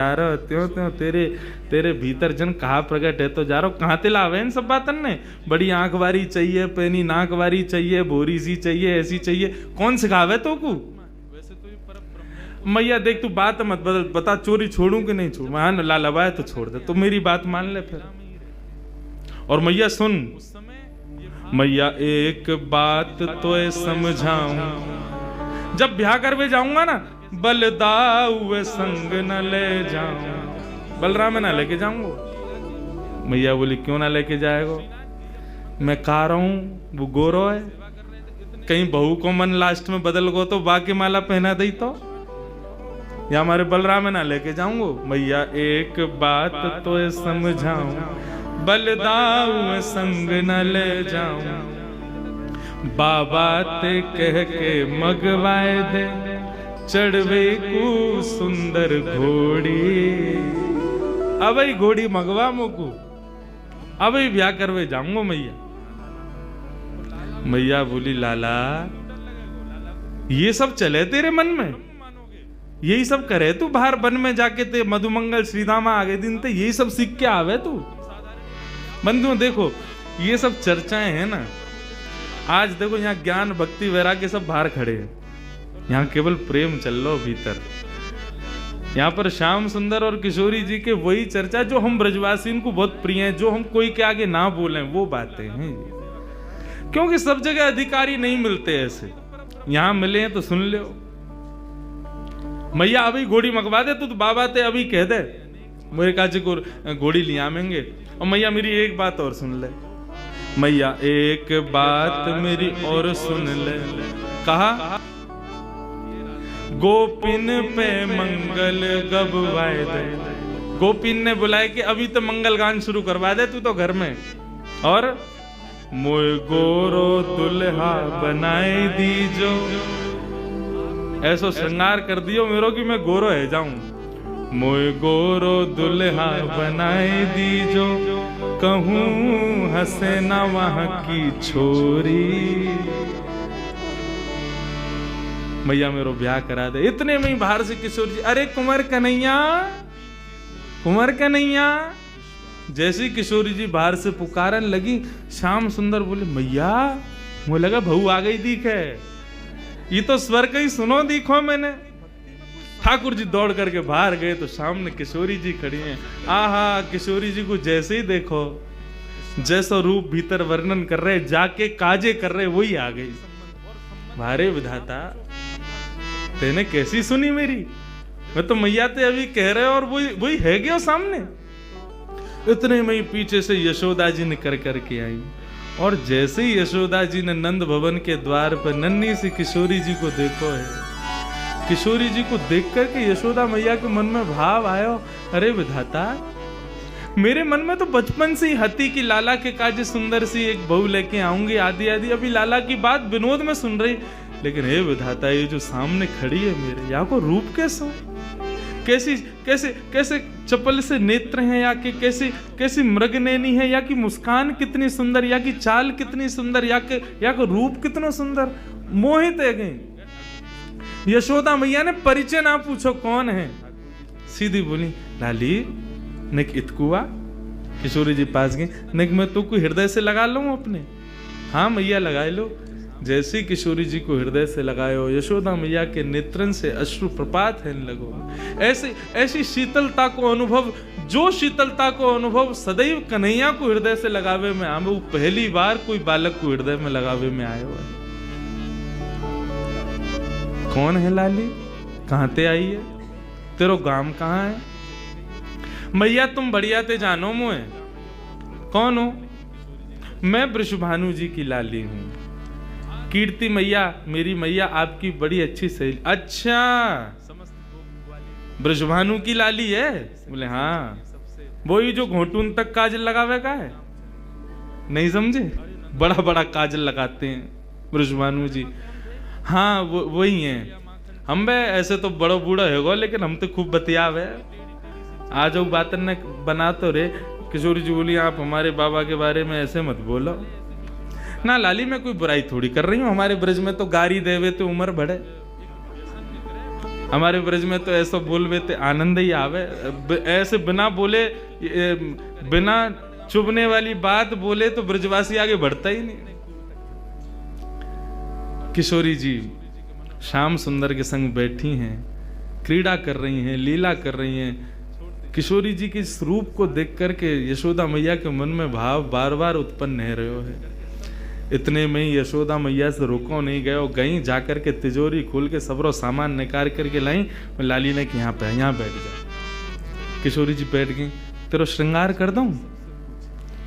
जा रहा त्यों त्यों तेरे तेरे भीतर जन कहा प्रकट है तो जा रहा कहाँ ते लावे इन सब बातन ने। बड़ी आंख वारी चाहिए, पैनी नाक वारी चाहिए, बोरी सी चाहिए, ऐसी चाहिए, कौन सिखावे तो को। मैया देख तू बात मत बदल, बता चोरी छोड़ू कि नहीं छोड़ू। हाँ लालबाए तो छोड़ दे, तो मेरी बात मान ले फिर। और मैया सुन, मैया एक बात तो समझाऊं, जब ब्याह करवे जाऊंगा ना बलदाऊ संग न ले जाऊं, बलराम ना लेके जाऊंगा। मैया बोली क्यों ना लेके जाएगा, मैं कह रहा हूं वो गोरो है, कहीं बहू को मन लास्ट में बदल गो तो बाकी माला पहना दी तो, या हमारे बलराम ना लेके जाऊंगा। मैया एक बात तो समझाऊं, बलदाऊ संग न ले जाऊं, बाबा ते कह के मगवाए दे चढ़वे को सुंदर घोड़ी। अब घोड़ी मगवा मोकू, अब ब्याह करवे जाऊंगा मैया। मैया बोली लाला ये सब चले तेरे मन में, यही सब करे तू बाहर वन में जाके ते मधुमंगल श्रीधामा आगे दिन ते यही सब सीख के आवे तू। बंधुओं देखो ये सब चर्चाएं हैं ना, आज देखो यहाँ ज्ञान भक्ति वैराग्य सब बाहर खड़े हैं, यहाँ केवल प्रेम चल लो भीतर। यहाँ पर श्याम सुंदर और किशोरी जी के वही चर्चा जो हम ब्रजवासी को बहुत प्रिय है, जो हम कोई के आगे ना बोलें वो बातें हैं। क्योंकि सब जगह अधिकारी नहीं मिलते ऐसे, यहाँ मिले हैं तो सुन लो। मैया अभी घोड़ी मंगवा दे, तू तो बाबा ते अभी कह दे मेरे काजी को घोड़ी ले आवेंगे। और मैया मेरी एक बात और सुन ले, मैया एक बात मेरी और सुन ले। कहा गोपिन पे मंगल गबवाए दे, गोपिन ने बुलाए कि अभी तो मंगल गान शुरू करवा दे तू तो घर में, और मोय गोरो दुल्हा बनाए दीजो, ऐसो श्रृंगार कर दियो मेरो कि मैं गोरो है जाऊं। मोय गोरो दुल्हा बनाए दीजो, कहूं हंसे ना वहां की छोरी। मैया मेरो ब्याह करा दे। इतने में ही बाहर से किशोर जी, अरे कुंवर कन्हैया, कुंवर कन्हैया। जैसे ही किशोरी जी बाहर से पुकारन लगी, श्याम सुंदर बोले मैया मुझे लगा बहू आ गई दिखे, ये तो स्वर का ही सुनो दिखो मैंने। ठाकुर जी दौड़ करके बाहर गए तो सामने किशोरी जी खड़ी हैं। आहा किशोरी जी को जैसे ही देखो, जैसा रूप भीतर वर्णन कर रहे, जाके काजे कर रहे, वही आ गई। भारे विधाता तेने कैसी सुनी मेरी, मैं तो मैया ते अभी कह रहे और वही है गया सामने। इतने में ही पीछे से यशोदा जी ने कर करके आई, और जैसे ही यशोदा जी ने नंद भवन के द्वार पर नन्ही सी किशोरी जी को देखो है, किशोरी जी को देख करके यशोदा मैया के मन में भाव आयो, अरे विधाता मेरे मन में तो बचपन से ही हती कि लाला के काजे सुंदर सी एक बहू लेके आऊंगी आदि आदि, अभी लाला की बात विनोद में सुन रही, लेकिन हे विधाता ये जो सामने खड़ी है मेरे, या को रूप कैसा, कैसी कैसे कैसे चपल से नेत्र हैं, या कि कैसी मृगनैनी है, या कि मुस्कान कितनी सुंदर, या कि चाल कितनी सुंदर, या कि रूप कितना सुंदर, मोहित है गई। यशोदा मैया ने परिचय ना पूछो कौन है, सीधी बोली लाली निक इतकुआ। किशोरी जी पास गई, निक मैं तो कोई हृदय से लगा लूं अपने। हाँ मैया लगाए लो। जैसे किशोरी जी को हृदय से लगायो, यशोदा मैया के नेत्रन से अश्रु प्रपात है लगो। ऐसी शीतलता को अनुभव, जो शीतलता को अनुभव सदैव कन्हैया को हृदय से लगावे में आवे, वो पहली बार कोई बालक को हृदय में लगावे में आयो है। कौन है लाली, कहां ते आई है, तेरो गांव कहां है। मैया तुम बढ़िया ते जानो मुझे, कौन हो, मैं वृषभानु जी की लाली हूं। कीर्ति मैया मेरी मैया आपकी बड़ी अच्छी सहेली। अच्छा वृषभानु की लाली है, बोले हाँ वही जो घोटून तक काजल लगावे का है, नहीं समझे, बड़ा बड़ा काजल लगाते हैं वृषभानु जी। हाँ वही है। हम बे ऐसे तो बड़ो बूढ़ा है, लेकिन हम तो खूब बतियावे, आ जाओ बात न बना तो रे। किशोरी जी बोली आप हमारे बाबा के बारे में ऐसे मत बोलो ना लाली, मैं कोई बुराई थोड़ी कर रही हूँ, हमारे ब्रज में तो गारी देवे तो उम्र बढ़े। हमारे ब्रज में तो ऐसा बोलवे ते आनंद ही आवे, ऐसे बिना बोले बिना चुभने वाली बात बोले तो ब्रजवासी आगे बढ़ता ही नहीं। किशोरी जी श्याम सुंदर के संग बैठी हैं, क्रीड़ा कर रही हैं, लीला कर रही हैं। किशोरी जी के इस रूप को देख करके यशोदा मैया के मन में भाव बार बार उत्पन्न हो रहे है। इतने में ही यशोदा मैया से रुको नहीं गए, गई जाकर के तिजोरी खोल के सबरो सामान निकाल करके लाई। लाली ने कि यहाँ पे यहाँ बैठ जा। किशोरी जी बैठ गई। तेरो श्रृंगार कर दूं?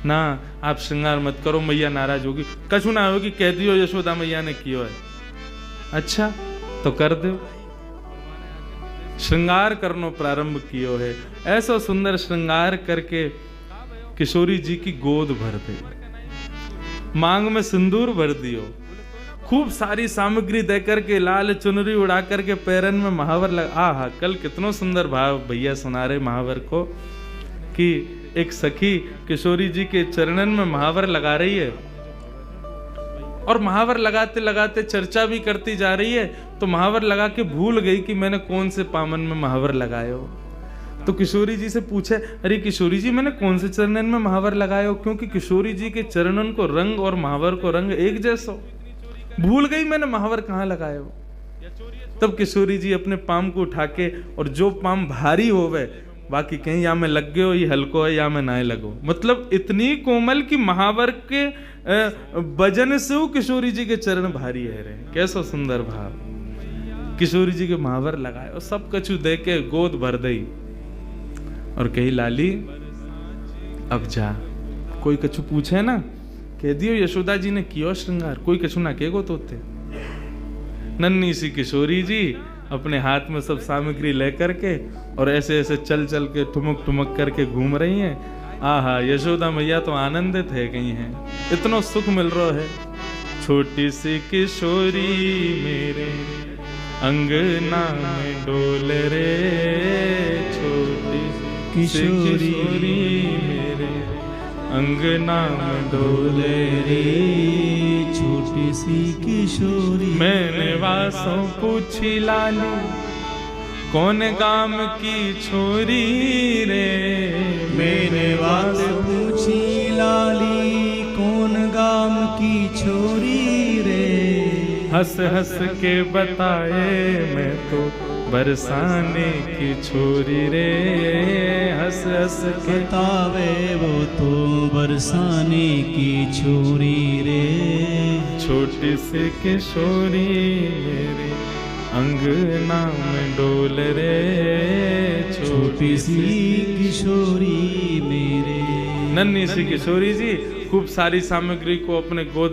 ना आप श्रृंगार मत करो, मैया नाराज होगी। कछु ना होगी, कह दियो यशोदा मैया ने कियो है। अच्छा तो कर दो। श्रृंगार करनो प्रारंभ कियो है। ऐसा सुंदर श्रृंगार करके किशोरी जी की गोद भर दे, मांग में सिंदूर भर दियो, खूब सारी सामग्री दे करके, लाल चुनरी उड़ा करके पैरन में महावर लगा। आहा, कल कितनो सुंदर भाव भैया सुना रहे महावर को कि एक सखी किशोरी जी के चरणन में महावर लगा रही है और महावर लगाते लगाते चर्चा भी करती जा रही है। तो महावर लगा के भूल गई कि मैंने कौन से पामन में महावर लगाए हो। तो किशोरी जी से पूछे, अरे किशोरी जी मैंने कौन से चरणन में महावर लगाए हो? क्योंकि किशोरी जी के चरणन को रंग और महावर को रंग एक जैसा, भूल गई मैंने महावर कहाँ लगाए हो। तब किशोरी जी अपने पाम को उठा के, और जो पाम भारी होवे बाकी कहीं या में लग गयो, ये हल्को है या में ना लगो, मतलब इतनी कोमल की महावर के वजन से वो किशोरी जी के चरण भारी है रहे। कैसा सुंदर भाव। किशोरी जी के महावर लगाए और सब कछु दे के गोद भर दई और कही लाली अब जा। कोई कछु पूछे ना कह दियो यशोदा जी ने कियो श्रृंगार, कोई कछु ना कहेगो तोते। नन्ही सी किशोरी जी अपने हाथ में सब सामग्री लेकर के और ऐसे ऐसे चल चल के ठुमक ठुमक करके घूम रही हैं। आहा, यशोदा मैया तो आनंदित है गई हैं, इतना सुख मिल रहा है। छोटी सी किशोरी मेरे अंगना में डोल रे, छोटी किशोरी मेरे अंगना में डोल रे, छोटी सी किशोरी। मैंने वासों पूछी लाली कौन गाम की छोरी रे, मैंने वासों पूछी लाली कौन गाम की छोरी रे। हंस हंस के बताए मैं तो बरसाने की छोरी रे, हंस हंस के बतावे वो तो बरसाने की छोरी रे। छोटी सी किशोरी मेरे अंगना में डोल रे, छोटी सी किशोरी मेरे। नन्ही सी किशोरी जी खूब सारी सामग्री को अपने गोद